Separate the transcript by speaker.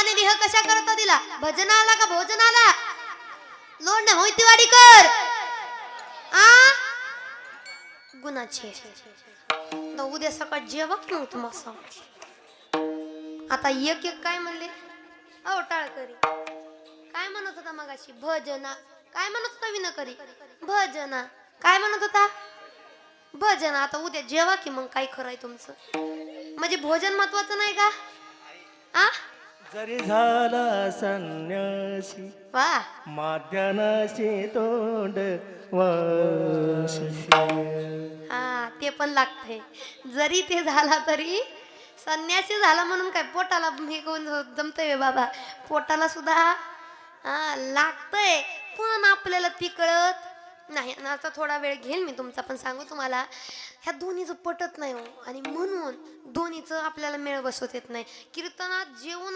Speaker 1: आणि देह कशा करता दिला भजनाला का भोजनाला लोंढ मोहितीवाडी कर आ गुणाचे तर उद्या सकाळ जेवत नव्हतं मस्त आता एक एक काय म्हणले अहो टाळकरी काय म्हणत होता मगाशी भजना काय म्हणत होता विनकरी भजना काय म्हणत होता भजना आता उद्या जेवा की मग काय खरंय तुमचं म्हणजे भोजन महत्वाचं नाही का आ
Speaker 2: जरी झाला संन्यासी
Speaker 1: वा
Speaker 2: माध्यानाशी तोंड वाशी
Speaker 1: हा ते पण लागतंय जरी ते झाला तरी संन्यासी झाला म्हणून काय पोटाला हे कोण जमतंय बाबा पोटाला सुद्धा हा लागतंय पण आपल्याला ती कळत नाही आता थोडा वेळ घेईल मी तुमचा पण सांगू तुम्हाला ह्या दोन्हीचं पटत नाही हो आणि म्हणून दोन्हीचं आपल्याला मेळ बसवत येत नाही कीर्तनात जेवून